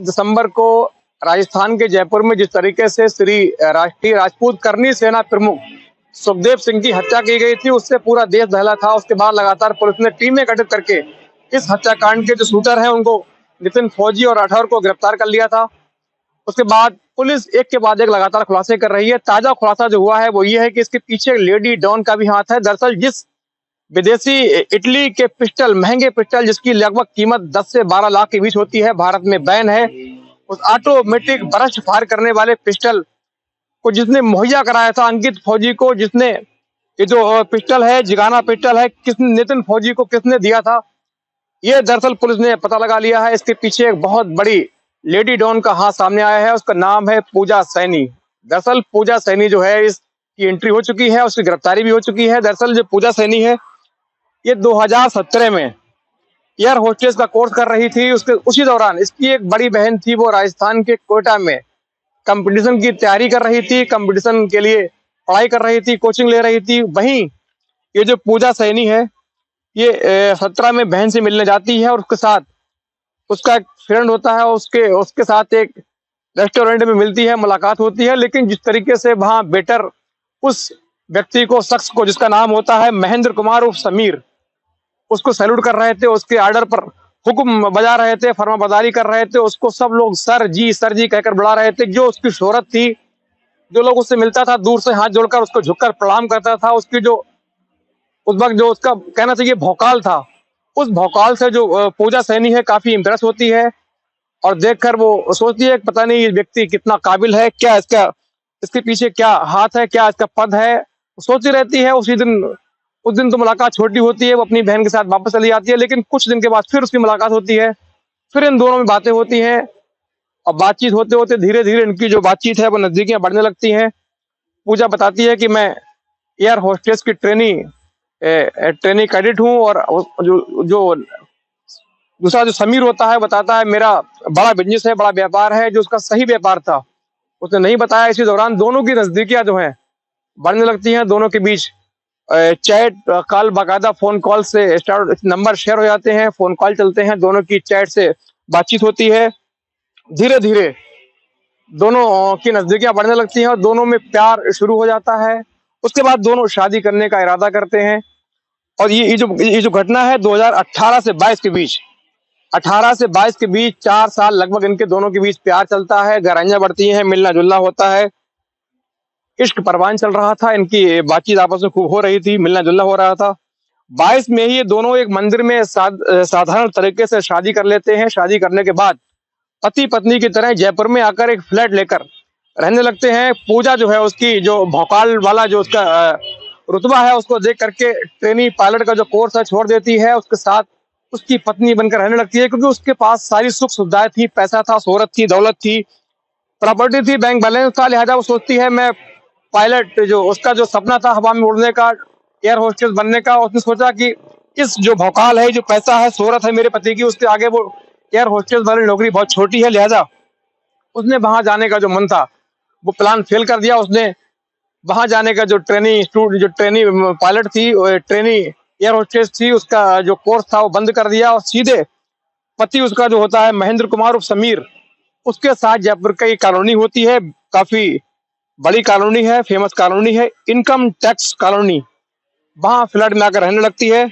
दिसंबर को राजस्थान के जयपुर में जिस तरीके से श्री राष्ट्रीय राजपूत करनी सेना प्रमुख सुखदेव सिंह की हत्या की गई थी, उससे पूरा देश दहला था। उसके बाद लगातार पुलिस ने टीमें गठित करके इस हत्याकांड के जो शूटर हैं उनको नितिन फौजी और राठौर को गिरफ्तार कर लिया था। उसके बाद पुलिस एक के बाद एक लगातार खुलासे कर रही है। ताजा खुलासा जो हुआ है वो ये है कि इसके पीछे लेडी डॉन का भी हाथ है। दरअसल जिस विदेशी इटली के पिस्टल, महंगे पिस्टल जिसकी लगभग कीमत 10 से 12 लाख के बीच होती है, भारत में बैन है, उस ऑटोमेटिक बर्स्ट फायर करने वाले पिस्टल को जिसने मुहैया कराया था अंकित फौजी को, जिसने ये जो पिस्टल है, जिगाना पिस्टल है, किसने नितिन फौजी को किसने दिया था, ये दरअसल पुलिस ने पता लगा लिया है। इसके पीछे एक बहुत बड़ी लेडी डॉन का हाथ सामने आया है। उसका नाम है पूजा सैनी। दरअसल पूजा सैनी जो है इसकी एंट्री हो चुकी है, उसकी गिरफ्तारी भी हो चुकी है। दरअसल जो पूजा सैनी है ये 2017 में एयर होस्टेस का कोर्स कर रही थी। उसके उसी दौरान इसकी एक बड़ी बहन थी, वो राजस्थान के कोयटा में कंपटीशन की तैयारी कर रही थी, कंपटीशन के लिए पढ़ाई कर रही थी, कोचिंग ले रही थी। वहीं ये जो पूजा सैनी है ये 17 में बहन से मिलने जाती है और उसके साथ उसका एक फ्रेंड होता है, उसके साथ एक रेस्टोरेंट में मिलती है, मुलाकात होती है। लेकिन जिस तरीके से वहां वेटर उस व्यक्ति को, शख्स को जिसका नाम होता है महेंद्र कुमार उर्फ समीर, उसको सैल्यूट कर रहे थे, उसके आर्डर पर हुक्म बजा रहे थे, फर्माबरदारी कर रहे थे, उसको सब लोग सर जी कहकर बुला रहे थे। जो उसकी शोहरत थी, जो लोग उससे मिलता था दूर से हाथ जोड़कर उसको झुककर प्रणाम करता था, उसकी जो उस वक्त जो उसका कहना चाहिए भौकाल था, उस भौकाल से जो पूजा सैनी है काफी इंप्रेस होती है और देखकर वो सोचती है पता नहीं ये व्यक्ति कितना काबिल है, क्या इसके पीछे क्या हाथ है, क्या इसका पद है, सोचती रहती है। उस दिन तो मुलाकात छोटी होती है, वो अपनी बहन के साथ वापस चली जाती है। लेकिन कुछ दिन के बाद फिर उसकी मुलाकात होती है, फिर इन दोनों में बातें होती हैं और बातचीत होते होते धीरे धीरे इनकी जो बातचीत है वो नजदीकियां बढ़ने लगती हैं। पूजा बताती है कि मैं एयर होस्टेस की ट्रेनी कैडेट हूँ, और जो दूसरा जो समीर होता है बताता है मेरा बड़ा बिजनेस है, बड़ा व्यापार है। जो उसका सही व्यापार था उसने नहीं बताया। इसी दौरान दोनों की नजदीकियां जो हैं बढ़ने लगती हैं। दोनों के बीच चैट कॉल, बाकायदा फोन कॉल से स्टार्ट, नंबर शेयर हो जाते हैं, फोन कॉल चलते हैं, दोनों की चैट से बातचीत होती है। धीरे धीरे दोनों की नजदीकियां बढ़ने लगती हैं और दोनों में प्यार शुरू हो जाता है। उसके बाद दोनों शादी करने का इरादा करते हैं। और ये जो घटना है 2018 से 22 के बीच, 18 से 22 के बीच 4 साल लगभग इनके दोनों के बीच प्यार चलता है, गहराइयां बढ़ती हैं, मिलना जुलना होता है, इश्क परवान चल रहा था। इनकी बातचीत आपस में खूब हो रही थी, मिलना जुलना हो रहा था। 22 में ही ये दोनों एक मंदिर में साधारण तरीके से शादी कर लेते हैं। शादी करने के बाद पति पत्नी की तरह जयपुर में आकर एक फ्लैट लेकर रहने लगते हैं। पूजा जो है उसकी जो भौकाल वाला जो उसका रुतबा है उसको देख करके ट्रेनी पायलट का जो कोर्स है छोड़ देती है, उसके साथ उसकी पत्नी बनकर रहने लगती है। क्योंकि उसके पास सारी सुख सुविधाएं थी, पैसा था, शोहरत थी, दौलत थी, प्रॉपर्टी थी, बैंक बैलेंस था। लिहाजा वो सोचती है मैं पायलट, जो उसका जो सपना था हवा में उड़ने का, एयर होस्टेस बनने का, उसने सोचा कि इस जो भौकाल है, जो पैसा है, शोहरत है मेरे पति की, उसके आगे वो एयर होस्टेस वाली नौकरी बहुत छोटी है। लिहाजा उसने वहां जाने का जो मन था वो प्लान फेल कर दिया। उसने वहां जाने का जो ट्रेनी पायलट थी, ट्रेनी एयर होस्टेस थी, उसका जो कोर्स था वो बंद कर दिया और सीधे पति उसका जो होता है महेंद्र कुमार उर्फ समीर, उसके साथ जयपुर की कॉलोनी होती है, काफी बड़ी कॉलोनी है, फेमस कॉलोनी है, इनकम टैक्स कॉलोनी, वहां फ्लैट में आकर रहने लगती है।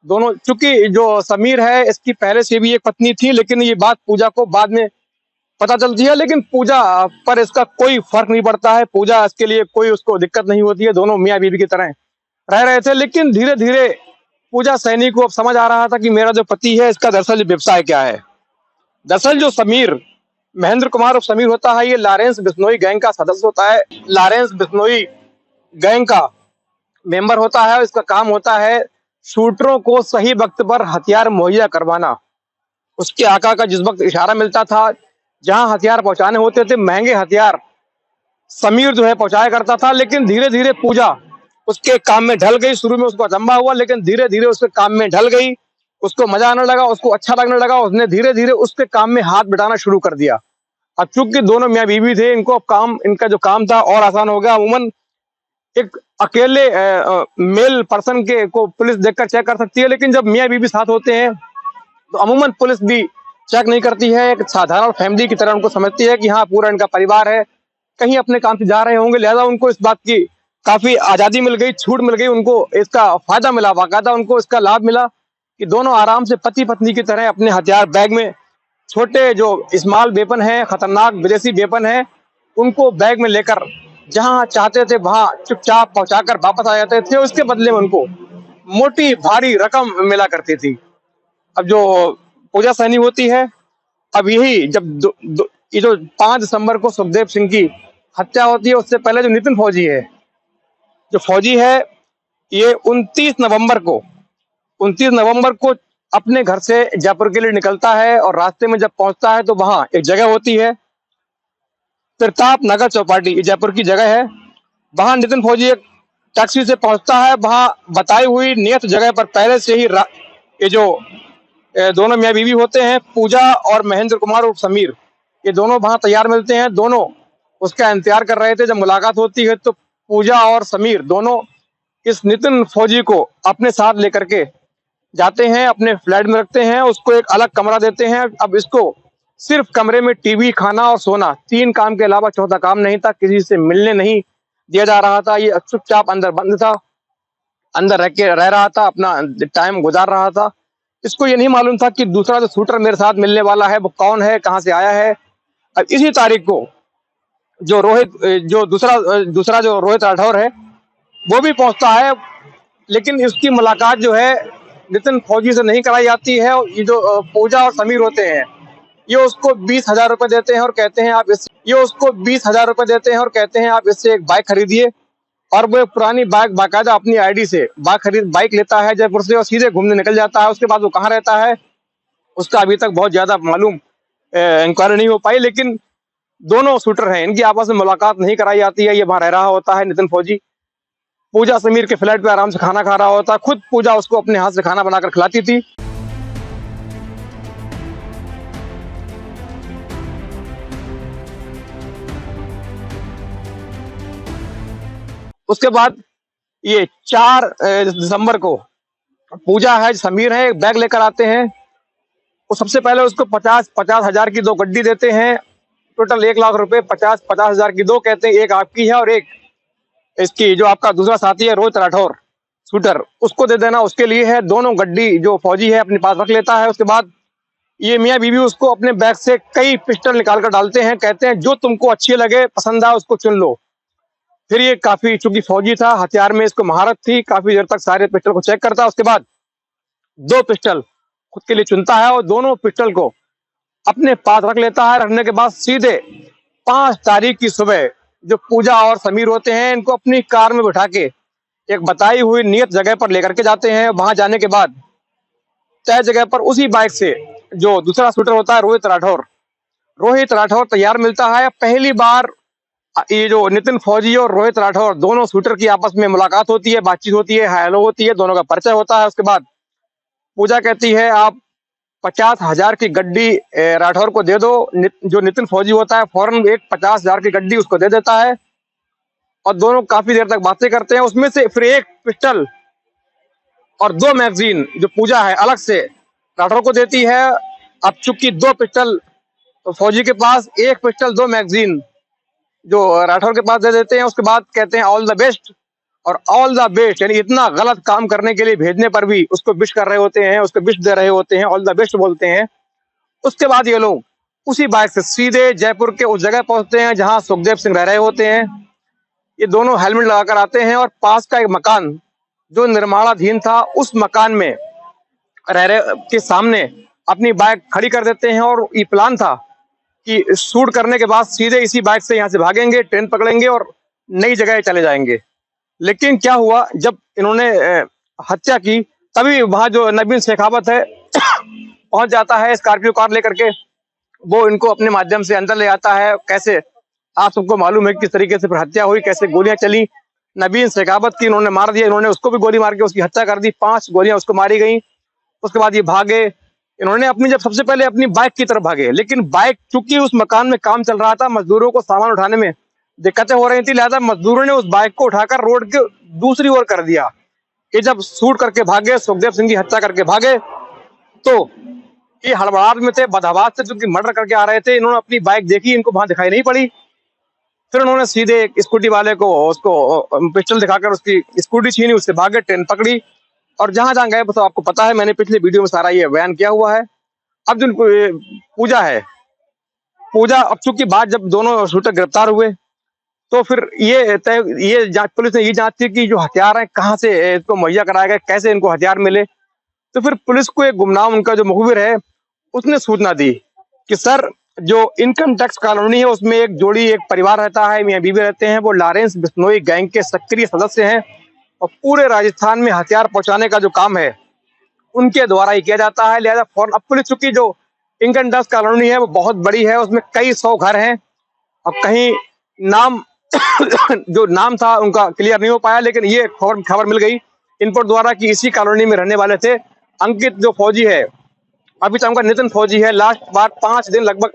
दोनों, चूंकि जो समीर है इसकी पहले से भी एक पत्नी थी, लेकिन ये बात पूजा को बाद में पता चलती है। लेकिन पूजा पर इसका कोई फर्क नहीं पड़ता है, पूजा इसके लिए कोई उसको दिक्कत नहीं होती है, दोनों मियाँ बीवी की तरह रह रहे थे। लेकिन धीरे धीरे पूजा सैनी को अब समझ आ रहा था कि मेरा जो पति है इसका दरअसल व्यवसाय क्या है। दरअसल जो समीर, महेंद्र कुमार और समीर होता है, ये लॉरेंस बिश्नोई गैंग का सदस्य होता है, लॉरेंस बिश्नोई गैंग का मेंबर होता है। इसका काम होता है शूटरों को सही वक्त पर हथियार मुहैया करवाना। उसके आका का जिस वक्त इशारा मिलता था, जहां हथियार पहुंचाने होते थे, महंगे हथियार, समीर जो है पहुंचाया करता था। लेकिन धीरे धीरे पूजा उसके काम में ढल गई। शुरू में उसको अचंभा हुआ, लेकिन धीरे धीरे उसके काम में ढल गई, उसको मजा आने लगा, उसको अच्छा लगने लगा। उसने धीरे धीरे उसके काम में हाथ बिठाना शुरू कर दिया। अब चूंकि दोनों मियाँ बीवी थे, इनका जो काम था और आसान हो गया। अमूमन एक अकेले मेल पर्सन को पुलिस देखकर चेक कर सकती है, लेकिन जब मियाँ बीवी साथ होते हैं तो अमूमन पुलिस भी चेक नहीं करती है, एक साधारण फैमिली की तरह उनको समझती है कि हाँ पूरा इनका परिवार है, कहीं अपने काम से जा रहे होंगे, लिहाजा उनको इस बात की काफी आजादी मिल गई, छूट मिल गई, उनको इसका फायदा मिला, बाकायदा उनको इसका लाभ मिला कि दोनों आराम से पति पत्नी की तरह अपने हथियार बैग में, छोटे जो स्मॉल वेपन है, खतरनाक विदेशी वेपन है, उनको बैग में लेकर जहां चाहते थे वहां चुपचाप पहुंचाकर वापस आ जाते थे। उसके बदले में उनको मोटी भारी रकम मिला करती थी। अब जो पूजा सहनी होती है, अब यही जब ये जो 5 दिसंबर को सुखदेव सिंह की हत्या होती है, उससे पहले जो नितिन फौजी है, जो फौजी है, ये 29 नवंबर को अपने घर से जयपुर के लिए निकलता है और रास्ते में जब पहुंचता है तो वहां एक जगह होती है, प्रताप नगर चौपाटी, ये जयपुर की जगह है। वहां नितिन फौजी एक टैक्सी से पहुंचता है, वहां बताई हुई नियत जगह पर पहले से ही ये जो दोनों मियाँ बीवी होते हैं, पूजा और महेंद्र कुमार और समीर, ये दोनों वहां तैयार मिलते हैं। दोनों उसका इंतजार कर रहे थे। जब मुलाकात होती है तो पूजा और समीर दोनों इस नितिन फौजी को अपने साथ लेकर के जाते हैं, अपने फ्लैट में रखते हैं, उसको एक अलग कमरा देते हैं। अब इसको सिर्फ कमरे में टीवी, खाना और सोना, 3 काम के अलावा चौथा काम नहीं था, किसी से मिलने नहीं दिया जा रहा था। ये चुपचाप अंदर बंद था, अंदर रह रहा था, अपना टाइम गुजार रहा था। इसको ये नहीं मालूम था कि दूसरा जो शूटर मेरे साथ मिलने वाला है वो कौन है, कहाँ से आया है। अब इसी तारीख को जो दूसरा जो रोहित राठौर है, वो भी पहुंचता है, लेकिन इसकी मुलाकात जो है नितिन फौजी से नहीं कराई जाती है। ये जो पूजा और समीर होते हैं, ये उसको 20,000 रुपए देते हैं और कहते हैं आप इससे एक बाइक खरीदिए। और वो एक पुरानी बाइक बाकायदा अपनी आईडी से बाइक लेता है जयपुर से और सीधे घूमने निकल जाता है। उसके बाद वो कहाँ रहता है उसका अभी तक बहुत ज्यादा मालूम इंक्वायरी नहीं हो पाई, लेकिन दोनों शूटर हैं, इनकी आपस में मुलाकात नहीं कराई जाती है। ये वहां रह रहा होता है नितिन फौजी, पूजा समीर के फ्लैट पे आराम से खाना खा रहा होता है। खुद पूजा उसको अपने हाथ से खाना बनाकर खिलाती थी। उसके बाद ये 4 दिसंबर को पूजा है, समीर है, बैग लेकर आते हैं। वो सबसे पहले उसको 50,000 की 2 गड्डी देते हैं, टोटल 1 लाख रुपए, 50,000 की 2 कहते हैं, एक आपकी है और एक इसकी जो आपका दूसरा साथी है रोहित राठौर शूटर, उसको दे देना, उसके लिए है। दोनों गड्डी जो फौजी है अपने पास रख लेता है। उसके बाद ये मियाँ बीवी उसको अपने बैग से कई पिस्टल निकाल कर डालते हैं, कहते हैं जो तुमको अच्छे लगे, पसंद आए उसको चुन लो। फिर ये काफी, चूंकि फौजी था, हथियार में इसको महारत थी, काफी देर तक सारे पिस्टल को चेक करता है। उसके बाद 2 पिस्टल खुद के लिए चुनता है और दोनों पिस्टल को अपने पास रख लेता है। रखने के बाद सीधे 5 तारीख की सुबह जो पूजा और समीर होते हैं, इनको अपनी कार में बिठा के एक बताई हुई नियत जगह पर लेकर के जाते हैं। वहां जाने के बाद तय जगह पर उसी बाइक से जो दूसरा शूटर होता है रोहित राठौर तैयार मिलता है। पहली बार ये जो नितिन फौजी और रोहित राठौर दोनों शूटर की आपस में मुलाकात होती है, बातचीत होती है, हेलो होती है, दोनों का परिचय होता है। उसके बाद पूजा कहती है आप 50,000 की गड्डी राठौर को दे दो। जो नितिन फौजी होता है फौरन एक 50,000 की गड्डी उसको दे देता है और दोनों काफी देर तक बातें करते हैं। उसमें से फिर एक पिस्टल और 2 मैगजीन जो पूजा है अलग से राठौर को देती है। अब चूंकि 2 पिस्टल फौजी के पास, एक पिस्टल 2 मैगजीन जो राठौर के पास दे देते हैं। उसके बाद कहते हैं ऑल द बेस्ट और ऑल द बेस्ट, यानी इतना गलत काम करने के लिए भेजने पर भी उसको विश कर रहे होते हैं, उसको विश दे रहे होते हैं, ऑल द बेस्ट बोलते हैं। उसके बाद ये लोग उसी बाइक से सीधे जयपुर के उस जगह पहुंचते हैं जहां सुखदेव सिंह रह रहे होते हैं। ये दोनों हेलमेट लगाकर आते हैं और पास का एक मकान जो निर्माणाधीन था, उस मकान में रह रहे के सामने अपनी बाइक खड़ी कर देते हैं। और ये प्लान था कि शूट करने के बाद सीधे इसी बाइक से यहाँ से भागेंगे, ट्रेन पकड़ेंगे और नई जगह चले जाएंगे। लेकिन क्या हुआ, जब इन्होंने हत्या की तभी वहां जो नबीन शेखावत है पहुंच जाता है स्कॉर्पियो कार लेकर के। वो इनको अपने माध्यम से अंदर ले आता है। कैसे आप सबको मालूम है किस तरीके से फिर हत्या हुई, कैसे गोलियां चली। नबीन शेखावत की इन्होंने मार दिया, इन्होंने उसको भी गोली मार के उसकी हत्या कर दी, 5 गोलियां उसको मारी गई। उसके बाद ये भागे। इन्होंने जब सबसे पहले अपनी बाइक की तरफ भागे, लेकिन बाइक चूंकि उस मकान में काम चल रहा था, मजदूरों को सामान उठाने में दिक्कतें हो रही थी, लिहाजा मजदूरों ने उस बाइक को उठाकर रोड के दूसरी ओर कर दिया। ये जब शूट करके भागे, सुखदेव सिंह की हत्या करके भागे, तो ये हड़बड़ाहट में थे, बदहवास से चूंकि मर्डर करके आ रहे थे, इन्होंने अपनी बाइक देखी, इनको वहां दिखाई नहीं पड़ी। फिर उन्होंने सीधे एक स्कूटी वाले को उसको पिस्टल दिखाकर उसकी स्कूटी छीनी, उससे भागे, ट्रेन पकड़ी और जहां जहां गए तो आपको पता है, मैंने पिछले वीडियो में सारा ये बयान किया हुआ है। अब जो पूजा है, पूजा अब चूंकि बाद जब दोनों शूटर गिरफ्तार हुए तो फिर ये जांच, पुलिस ने ये जांच थी कि जो हथियार है कहाँ से इसको मुहैया कराया गया, कैसे इनको हथियार मिले। तो फिर पुलिस को एक गुमनाम उनका जो मुखबिर है उसने सूचना दी कि सर, जो इनकम टैक्स कॉलोनी है उसमें एक जोड़ी, एक परिवार रहता है, मियां बीवी रहते हैं, वो लॉरेंस बिश्नोई गैंग के सक्रिय सदस्य हैं और पूरे राजस्थान में हथियार पहुंचाने का जो काम है उनके द्वारा ही किया जाता है। लिहाजा फौरन अब पुलिस, चूंकि जो इनकम टैक्स कॉलोनी है वो बहुत बड़ी है, उसमें कई 100 घर हैं। अब कहीं नाम जो नाम था उनका क्लियर नहीं हो पाया, लेकिन ये खबर मिल गई इनपुट द्वारा कि इसी कॉलोनी में रहने वाले थे अंकित, जो फौजी है, अभी तो उनका नितिन फौजी है, लास्ट बार 5 दिन लगभग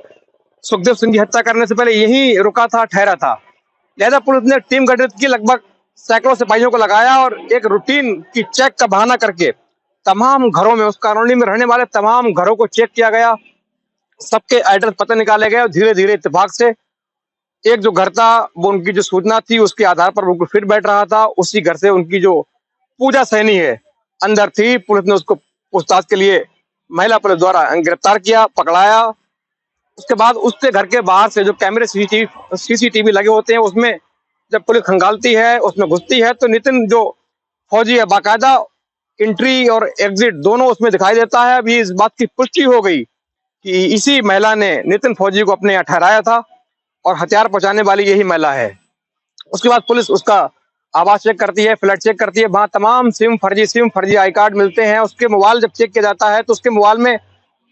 सुखदेव सिंह की हत्या करने से पहले यही रुका था, ठहरा था। लिहाजा पुलिस ने टीम गठित की, लगभग सैकड़ों सिपाहियों को लगाया और एक रूटीन की चेक का बहाना करके तमाम घरों में, उस कॉलोनी में रहने वाले तमाम घरों को चेक किया गया, सबके एड्रेस पता निकाले गए और धीरे धीरे इत्तेफाक से एक जो घर था वो, उनकी जो सूचना थी उसके आधार पर वो फिट बैठ रहा था, उसी घर से उनकी जो पूजा सैनी है अंदर थी। पुलिस ने उसको पूछताछ के लिए महिला पुलिस द्वारा गिरफ्तार किया, पकड़ाया। उसके बाद उसके घर के बाहर से जो कैमरे सीसीटीवी लगे होते हैं, उसमें जब पुलिस खंगालती है, उसमें घुसती है, तो नितिन जो फौजी है बाकायदा एंट्री और एग्जिट दोनों उसमें दिखाई देता है। अभी इस बात की पुष्टि हो गई कि इसी महिला ने नितिन फौजी को अपने यहाँ ठहराया था और हथियार पहुंचाने वाली यही महिला है। उसके बाद पुलिस उसका आवास चेक करती है, फ्लैट चेक करती है, वहां तमाम सिम, फर्जी आई कार्ड मिलते हैं। उसके मोबाइल जब चेक किया जाता है तो उसके मोबाइल में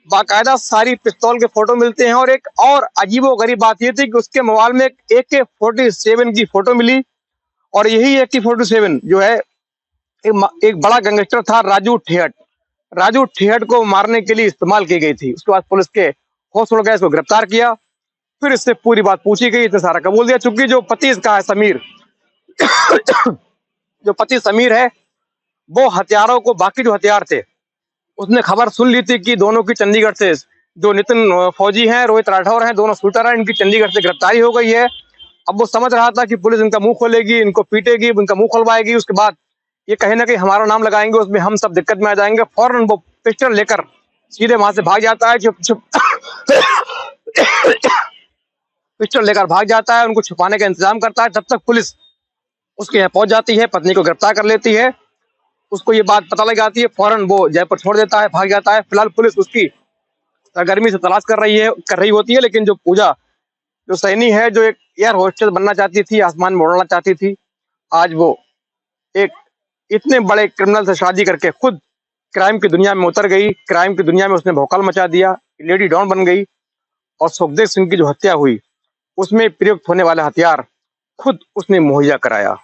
बाकायदा सारी पिस्तौल के फोटो मिलते हैं। और एक और अजीबोगरीब बात यह थी कि उसके मोबाइल में एक AK-47 की फोटो मिली और यही AK-47 जो है एक बड़ा गैंगस्टर था, राजू ठेहट को मारने के लिए इस्तेमाल की गई थी। उसके बाद पुलिस के होश उड़ गए, इसको गिरफ्तार किया। फिर इससे पूरी बात पूछी गई, इसने सारा कबूल दिया। चूंकि जो पति इसका है समीर, जो पति समीर है, वो हथियारों को, बाकी जो हथियार थे, उसने खबर सुन ली थी कि दोनों की चंडीगढ़ से, जो नितिन फौजी हैं, रोहित राठौर हैं, दोनों शूटर हैं, इनकी चंडीगढ़ से गिरफ्तारी हो गई है। अब वो समझ रहा था कि पुलिस इनका मुंह खोलेगी, इनको पीटेगी, इनका मुंह खोलवाएगी, उसके बाद ये कहीं ना कहीं हमारा नाम लगाएंगे, उसमें हम सब दिक्कत में आ जाएंगे। फौरन वो पिस्टल लेकर सीधे वहां से भाग जाता है, चुप पिस्टल लेकर भाग जाता है, उनको छुपाने का इंतजाम करता है। तब तक पुलिस उसके यहाँ पहुंच जाती है, पत्नी को गिरफ्तार कर लेती है। उसको ये बात पता लग जाती है, फौरन वो जयपुर छोड़ देता है, भाग जाता है। फिलहाल पुलिस उसकी सरगर्मी से तलाश कर रही होती है, लेकिन जो पूजा, जो सैनी है, जो एक एयर होस्टेस बनना चाहती थी, आसमान में उड़ना चाहती थी, आज वो एक इतने बड़े क्रिमिनल से शादी करके खुद क्राइम की दुनिया में उतर गई। क्राइम की दुनिया में उसने भौकाल मचा दिया, लेडी डॉन बन गई और सुखदेव सिंह की जो हत्या हुई उसमें प्रयुक्त होने वाला हथियार खुद उसने मुहैया कराया।